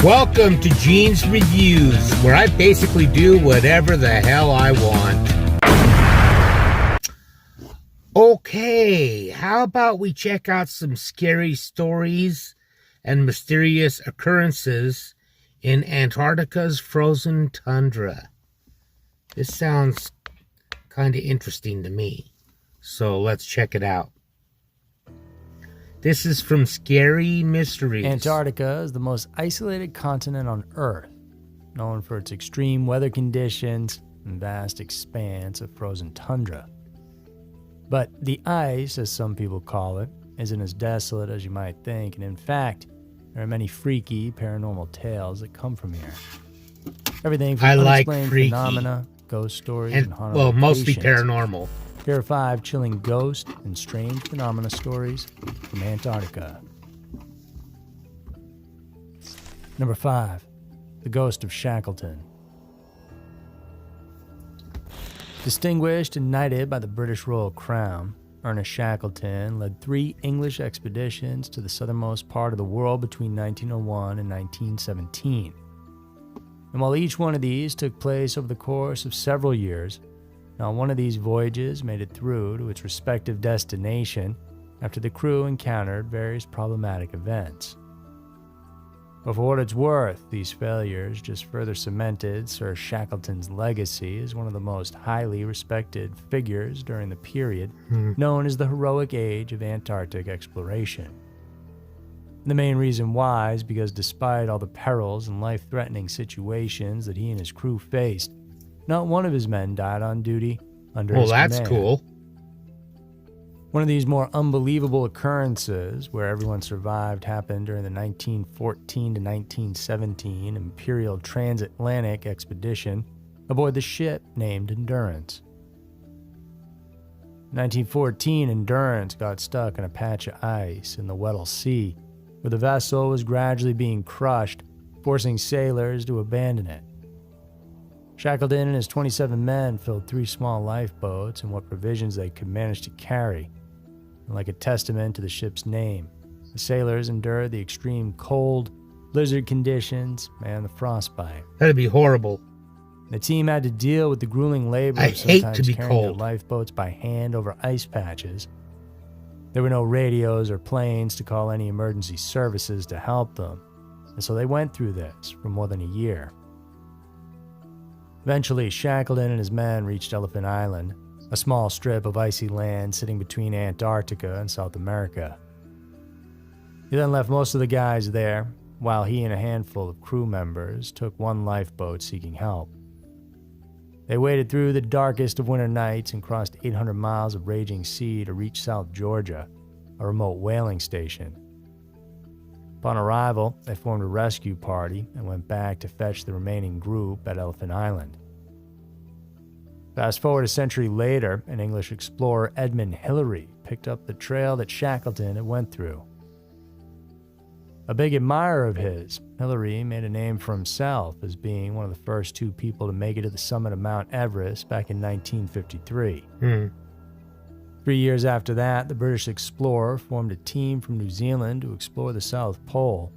Welcome to Gene's Reviews, where I basically do whatever the hell I want. Okay, how about we check out some scary stories and mysterious occurrences in Antarctica's frozen tundra? This sounds kind of interesting to me, so let's check it out. This is from Scary Mysteries. Antarctica is the most isolated continent on Earth, known for its extreme weather conditions and vast expanse of frozen tundra. But the ice, as some people call it, isn't as desolate as you might think, and in fact, there are many freaky paranormal tales that come from here. Everything from unexplained phenomena, ghost stories, and haunted locations. Mostly paranormal. Here are 5 chilling ghost and strange phenomena stories from Antarctica. Number 5. The Ghost of Shackleton. Distinguished and knighted by the British Royal Crown, Ernest Shackleton led 3 English expeditions to the southernmost part of the world between 1901 and 1917. And while each one of these took place over the course of several years, not one of these voyages made it through to its respective destination after the crew encountered various problematic events. But for what it's worth, these failures just further cemented Sir Shackleton's legacy as one of the most highly respected figures during the period known as the heroic age of Antarctic exploration. The main reason why is because despite all the perils and life-threatening situations that he and his crew faced, not one of his men died on duty under his command. Well, that's cool. One of these more unbelievable occurrences where everyone survived happened during the 1914 to 1917 Imperial Transatlantic Expedition aboard the ship named Endurance. In 1914, Endurance got stuck in a patch of ice in the Weddell Sea, where the vessel was gradually being crushed, forcing sailors to abandon it. Shackleton and his 27 men filled 3 small lifeboats and what provisions they could manage to carry. And like a testament to the ship's name, the sailors endured the extreme cold, blizzard conditions, and the frostbite. That'd be horrible. The team had to deal with the grueling labor of sometimes carrying their lifeboats by hand over ice patches. There were no radios or planes to call any emergency services to help them, and so they went through this for more than a year. Eventually, Shackleton and his men reached Elephant Island, a small strip of icy land sitting between Antarctica and South America. He then left most of the guys there, while he and a handful of crew members took one lifeboat seeking help. They waded through the darkest of winter nights and crossed 800 miles of raging sea to reach South Georgia, a remote whaling station. Upon arrival, they formed a rescue party and went back to fetch the remaining group at Elephant Island. Fast forward a century later, an English explorer, Edmund Hillary, picked up the trail that Shackleton had went through. A big admirer of his, Hillary made a name for himself as being one of the first 2 people to make it to the summit of Mount Everest back in 1953. 3 years after that, the British explorer formed a team from New Zealand to explore the South Pole.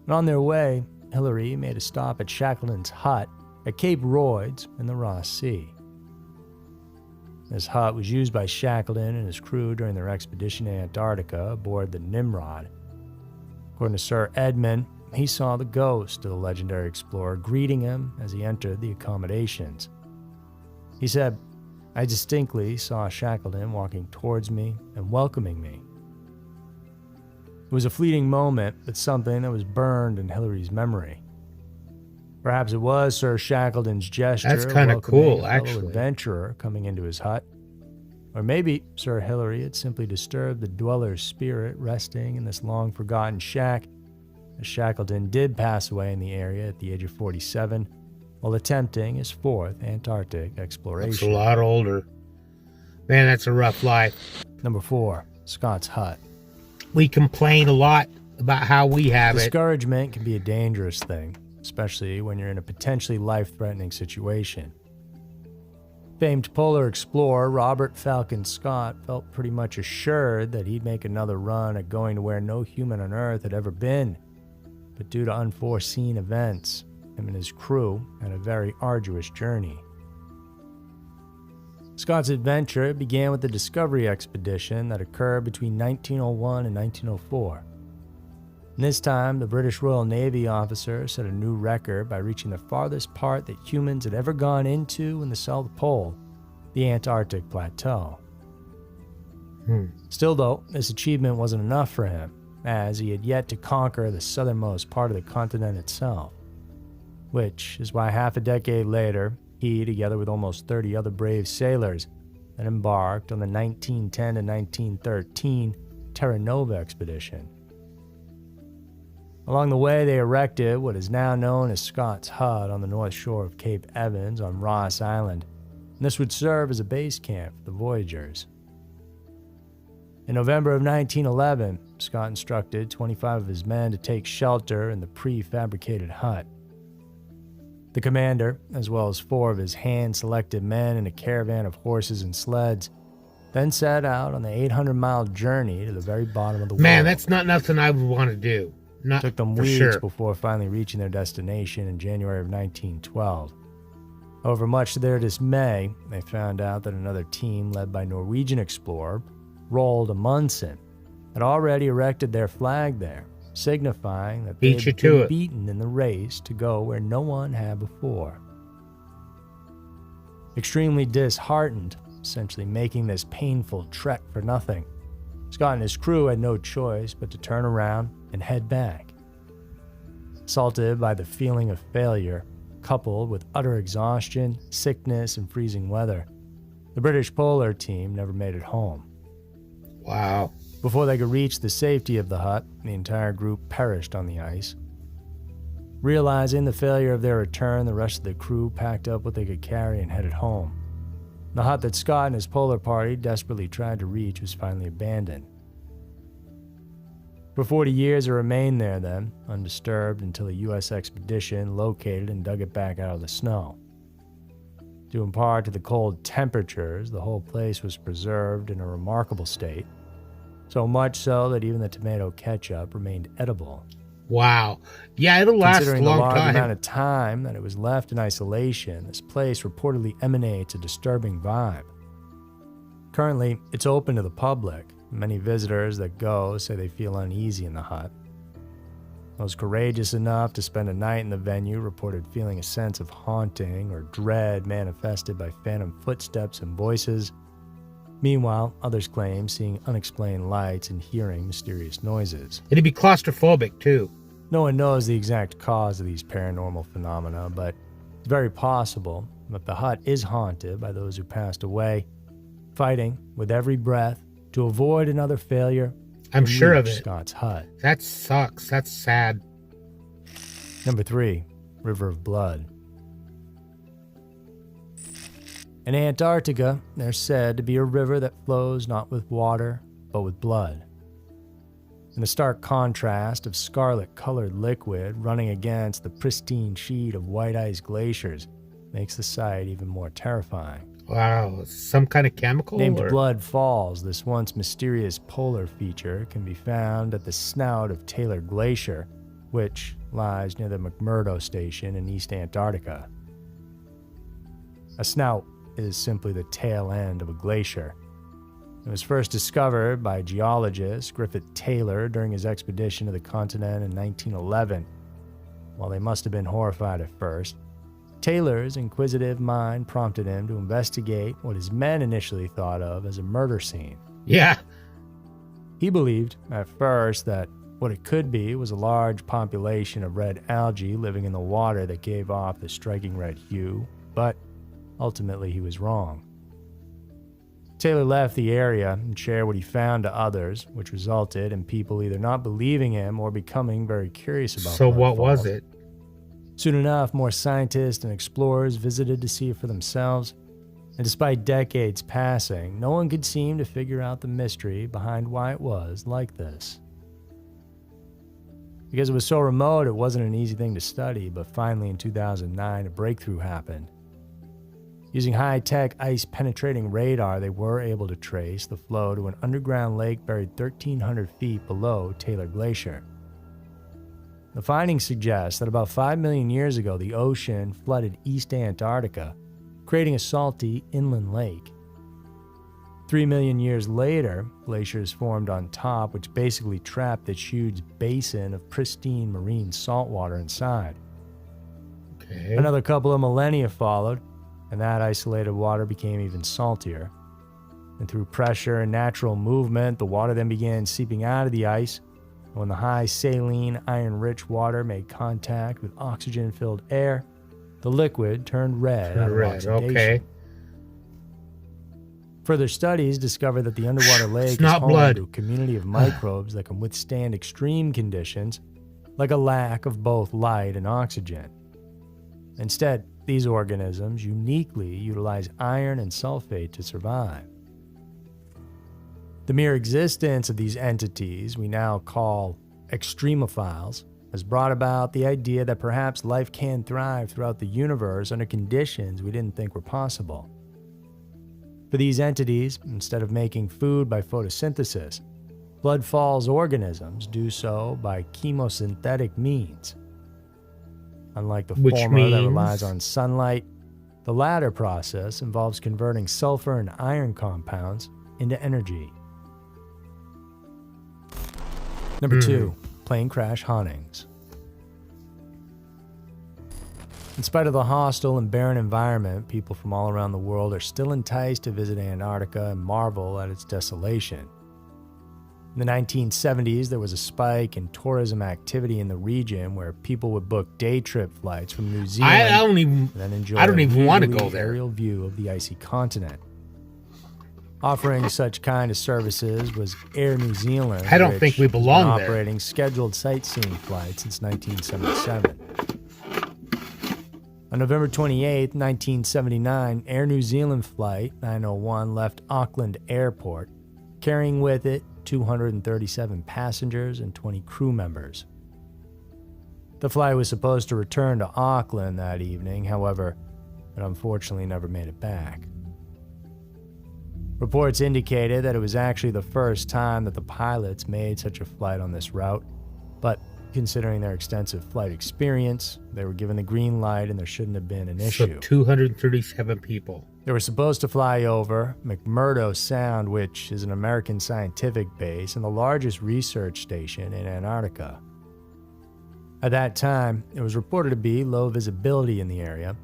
And on their way, Hillary made a stop at Shackleton's hut at Cape Royds in the Ross Sea. This hut was used by Shackleton and his crew during their expedition to Antarctica aboard the Nimrod. According to Sir Edmund, he saw the ghost of the legendary explorer greeting him as he entered the accommodations. He said, "I distinctly saw Shackleton walking towards me and welcoming me." It was a fleeting moment, but something that was burned in Hillary's memory. Perhaps it was Sir Shackleton's gesture That's kind of cool, a fellow adventurer coming into his hut. Or maybe Sir Hillary had simply disturbed the dweller's spirit resting in this long-forgotten shack, as Shackleton did pass away in the area at the age of 47 while attempting his 4th Antarctic exploration. That's a lot older. Man, that's a rough life. Number 4, Scott's hut. We complain a lot about how we have it. Discouragement can be a dangerous thing, especially when you're in a potentially life-threatening situation. Famed polar explorer Robert Falcon Scott felt pretty much assured that he'd make another run at going to where no human on Earth had ever been, but due to unforeseen events, him and his crew had a very arduous journey. Scott's adventure began with the discovery expedition that occurred between 1901 and 1904. And this time, the British Royal Navy officer set a new record by reaching the farthest part that humans had ever gone into in the South Pole, the Antarctic Plateau. Still though, this achievement wasn't enough for him, as he had yet to conquer the southernmost part of the continent itself, which is why half a decade later, he, together with almost 30 other brave sailors, then embarked on the 1910 to 1913 Terra Nova expedition. Along the way, they erected what is now known as Scott's Hut on the north shore of Cape Evans on Ross Island, and this would serve as a base camp for the voyagers. In November of 1911, Scott instructed 25 of his men to take shelter in the prefabricated hut. The commander, as well as 4 of his hand-selected men and a caravan of horses and sleds, then set out on the 800-mile journey to the very bottom of the world. Man, that's not nothing I would want to do. Not It took them for weeks sure. before finally reaching their destination in January of 1912. However, much to their dismay, they found out that another team led by Norwegian explorer Roald Amundsen had already erected their flag there, signifying that they Beat you had to been it. beaten in the race to go where no one had before. Extremely disheartened, essentially making this painful trek for nothing, Scott and his crew had no choice but to turn around and head back. Assaulted by the feeling of failure, coupled with utter exhaustion, sickness, and freezing weather, the British polar team never made it home. Wow. Before they could reach the safety of the hut, the entire group perished on the ice. Realizing the failure of their return, the rest of the crew packed up what they could carry and headed home. The hut that Scott and his polar party desperately tried to reach was finally abandoned. For 40 years it remained there then, undisturbed until a U.S. expedition located and dug it back out of the snow. Due in part to the cold temperatures, the whole place was preserved in a remarkable state, so much so that even the tomato ketchup remained edible. Wow. Yeah, it'll last a Considering the long large time. amount of time that it was left in isolation, this place reportedly emanates a disturbing vibe. Currently, it's open to the public. Many visitors that go say they feel uneasy in the hut. Those courageous enough to spend a night in the venue reported feeling a sense of haunting or dread manifested by phantom footsteps and voices. Meanwhile, others claim seeing unexplained lights and hearing mysterious noises. It'd be claustrophobic, too. No one knows the exact cause of these paranormal phenomena, but it's very possible that the hut is haunted by those who passed away, fighting with every breath to avoid another failure. I'm sure of reach it. Scott's hut. That sucks. That's sad. Number 3, River of Blood. In Antarctica, there's said to be a river that flows not with water, but with blood. And the stark contrast of scarlet-colored liquid running against the pristine sheet of white ice glaciers makes the sight even more terrifying. Wow. Some kind of chemical? Named or? Blood Falls, this once mysterious polar feature can be found at the snout of Taylor Glacier, which lies near the McMurdo Station in East Antarctica. A snout is simply the tail end of a glacier. It was first discovered by geologist Griffith Taylor during his expedition to the continent in 1911. While they must have been horrified at first, Taylor's inquisitive mind prompted him to investigate what his men initially thought of as a murder scene. Yeah. He believed, at first, that what it could be was a large population of red algae living in the water that gave off the striking red hue, but ultimately he was wrong. Taylor left the area and shared what he found to others, which resulted in people either not believing him or becoming very curious about So Blood what was Falls. it? Soon enough, more scientists and explorers visited to see it for themselves, and despite decades passing, no one could seem to figure out the mystery behind why it was like this. Because it was so remote, it wasn't an easy thing to study, but finally in 2009, a breakthrough happened. Using high-tech ice-penetrating radar, they were able to trace the flow to an underground lake buried 1,300 feet below Taylor Glacier. The findings suggest that about 5 million years ago, the ocean flooded East Antarctica, creating a salty inland lake. 3 million years later, glaciers formed on top, which basically trapped this huge basin of pristine marine saltwater inside. Okay. Another couple of millennia followed, and that isolated water became even saltier. And through pressure and natural movement, the water then began seeping out of the ice. And when the high saline, iron-rich water made contact with oxygen-filled air, the liquid turned red out of oxidation. Okay. Further studies discovered that the underwater lake is not home blood. to a community of microbes that can withstand extreme conditions, like a lack of both light and oxygen. Instead, these organisms uniquely utilize iron and sulfate to survive. The mere existence of these entities we now call extremophiles has brought about the idea that perhaps life can thrive throughout the universe under conditions we didn't think were possible. For these entities, instead of making food by photosynthesis, Blood Falls organisms do so by chemosynthetic means. Unlike the former that relies on sunlight, the latter process involves converting sulfur and iron compounds into energy. Number 2, plane crash hauntings. In spite of the hostile and barren environment, people from all around the world are still enticed to visit Antarctica and marvel at its desolation. In the 1970s, there was a spike in tourism activity in the region where people would book day trip flights from New Zealand I don't even want to go there. Aerial view of the icy continent. Offering such kind of services was Air New Zealand. I don't think we belong has been there. Operating scheduled sightseeing flights since 1977. On November 28, 1979, Air New Zealand Flight 901 left Auckland Airport, carrying with it 237 passengers and 20 crew members. The flight was supposed to return to Auckland that evening, however, it unfortunately never made it back. Reports indicated that it was actually the first time that the pilots made such a flight on this route, but considering their extensive flight experience, they were given the green light and there shouldn't have been an issue. 237 people. They were supposed to fly over McMurdo Sound, which is an American scientific base and the largest research station in Antarctica. At that time, it was reported to be low visibility in the area,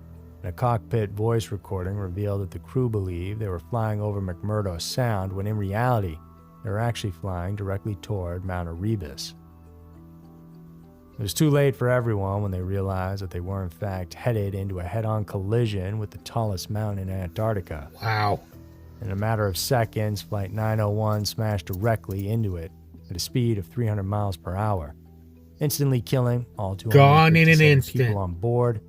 and a cockpit voice recording revealed that the crew believed they were flying over McMurdo Sound when in reality, they were actually flying directly toward Mount Erebus. It was too late for everyone when they realized that they were in fact headed into a head-on collision with the tallest mountain in Antarctica. Wow. In a matter of seconds, Flight 901 smashed directly into it at a speed of 300 miles per hour, instantly killing all 257 people on board.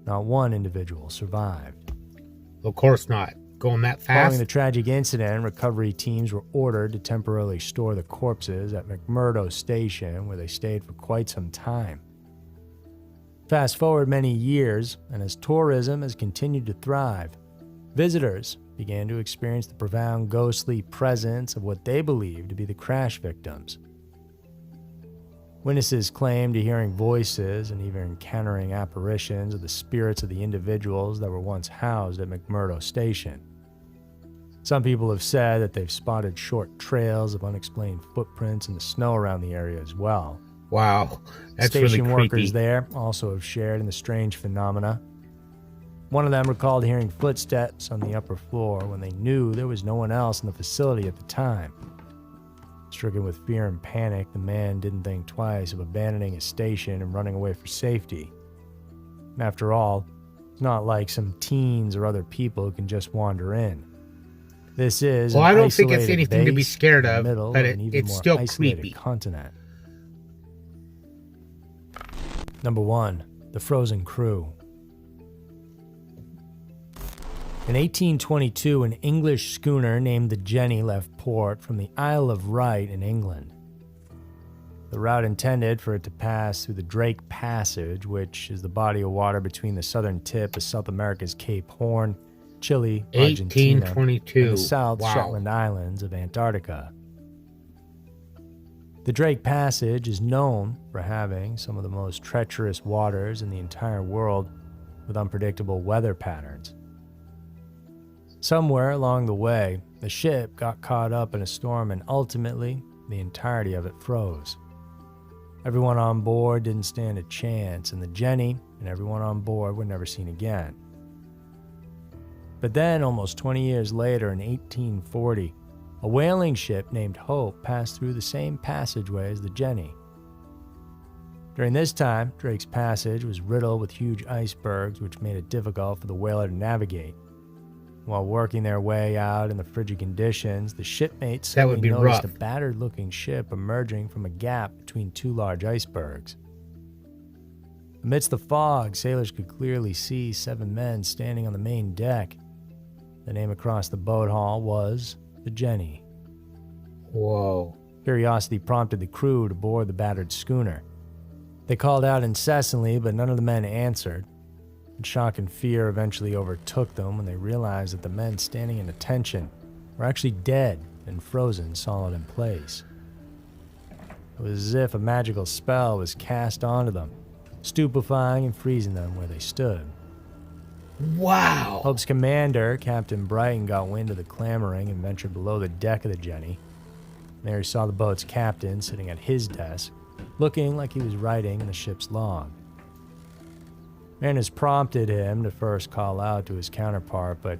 Not one individual survived. Of course not. Going that fast? Following the tragic incident, recovery teams were ordered to temporarily store the corpses at McMurdo Station, where they stayed for quite some time. Fast forward many years, and as tourism has continued to thrive, visitors began to experience the profound ghostly presence of what they believed to be the crash victims. Witnesses claimed to hearing voices and even encountering apparitions of the spirits of the individuals that were once housed at McMurdo Station. Some people have said that they've spotted short trails of unexplained footprints in the snow around the area as well. Wow, that's Station really creepy. workers there also have shared in the strange phenomena. One of them recalled hearing footsteps on the upper floor when they knew there was no one else in the facility at the time. Stricken with fear and panic, the man didn't think twice of abandoning his station and running away for safety. And after all, it's not like some teens or other people who can just wander in. This is well, an I don't think it's isolated anything to be base scared in the of, middle but of an even it's more still isolated creepy. continent. Number 1, the Frozen Crew. In 1822, an English schooner named the Jenny left port from the Isle of Wight in England. The route intended for it to pass through the Drake Passage, which is the body of water between the southern tip of South America's Cape Horn, Chile, Argentina, 1822. and the South Wow. Shetland Islands of Antarctica. The Drake Passage is known for having some of the most treacherous waters in the entire world with unpredictable weather patterns. Somewhere along the way, the ship got caught up in a storm and ultimately the entirety of it froze. Everyone on board didn't stand a chance, and the Jenny and everyone on board were never seen again. But then, almost 20 years later in 1840, a whaling ship named Hope passed through the same passageway as the Jenny. During this time, Drake's Passage was riddled with huge icebergs, which made it difficult for the whaler to navigate. While working their way out in the frigid conditions, the shipmates suddenly noticed a battered-looking ship emerging from a gap between two large icebergs. Amidst the fog, sailors could clearly see 7 men standing on the main deck. The name across the boat hull was the Jenny. Whoa. Curiosity prompted the crew to board the battered schooner. They called out incessantly, but none of the men answered. And shock and fear eventually overtook them when they realized that the men standing in attention were actually dead and frozen solid in place. It was as if a magical spell was cast onto them, stupefying and freezing them where they stood. Wow. Hope's commander, Captain Brighton, got wind of the clamoring and ventured below the deck of the Jenny. There he saw the boat's captain sitting at his desk, looking like he was writing in the ship's log. Mariners prompted him to first call out to his counterpart, but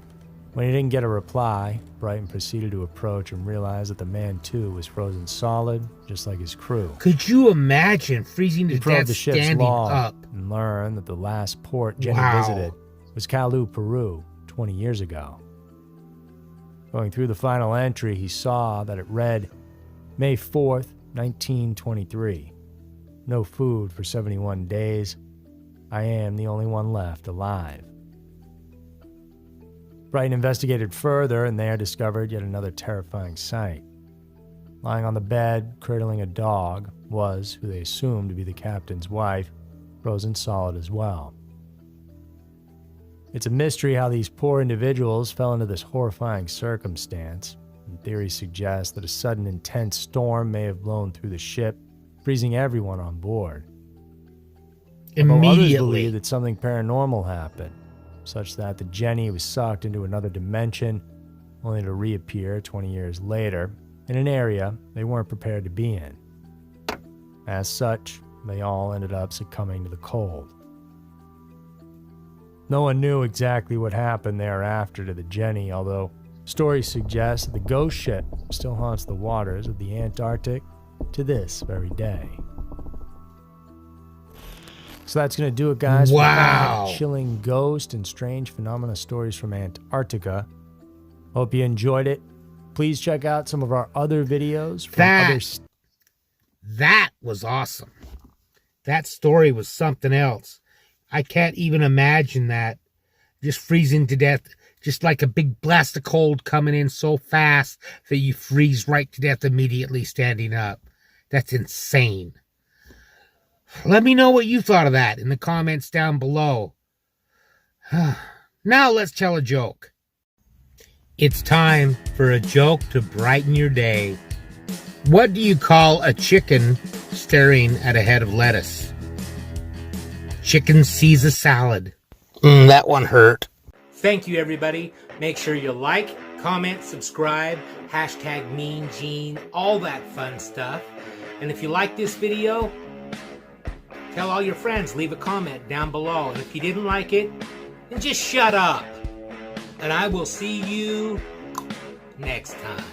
when he didn't get a reply, Brighton proceeded to approach and realized that the man, too, was frozen solid, just like his crew. Could you imagine freezing to He probed death the ship's standing log up? and learned that the last port Jenny visited was Kalu, Peru, 20 years ago. Going through the final entry, he saw that it read, May 4th, 1923. No food for 71 days. I am the only one left alive. Brighton investigated further and there discovered yet another terrifying sight. Lying on the bed, cradling a dog, was who they assumed to be the captain's wife, frozen solid as well. It's a mystery how these poor individuals fell into this horrifying circumstance, and theories suggest that a sudden intense storm may have blown through the ship, freezing everyone on board. Although others believe that something paranormal happened, such that the Jenny was sucked into another dimension, only to reappear 20 years later in an area they weren't prepared to be in. As such, they all ended up succumbing to the cold. No one knew exactly what happened thereafter to the Jenny, although stories suggest that the ghost ship still haunts the waters of the Antarctic to this very day. So that's going to do it, guys. Wow. For chilling ghost and strange phenomena stories from Antarctica. Hope you enjoyed it. Please check out some of our other videos from That was awesome. That story was something else. I can't even imagine that. Just freezing to death, just like a big blast of cold coming in so fast that you freeze right to death immediately standing up. That's insane. Let me know what you thought of that in the comments down below. Now let's tell a joke. It's time for a joke to brighten your day. What do you call a chicken staring at a head of lettuce? Chicken sees a salad. That one hurt. Thank you, everybody. Make sure you like, comment, subscribe, hashtag Mean Gene, all that fun stuff. And if you like this video, tell all your friends, leave a comment down below. And if you didn't like it, then just shut up. And I will see you next time.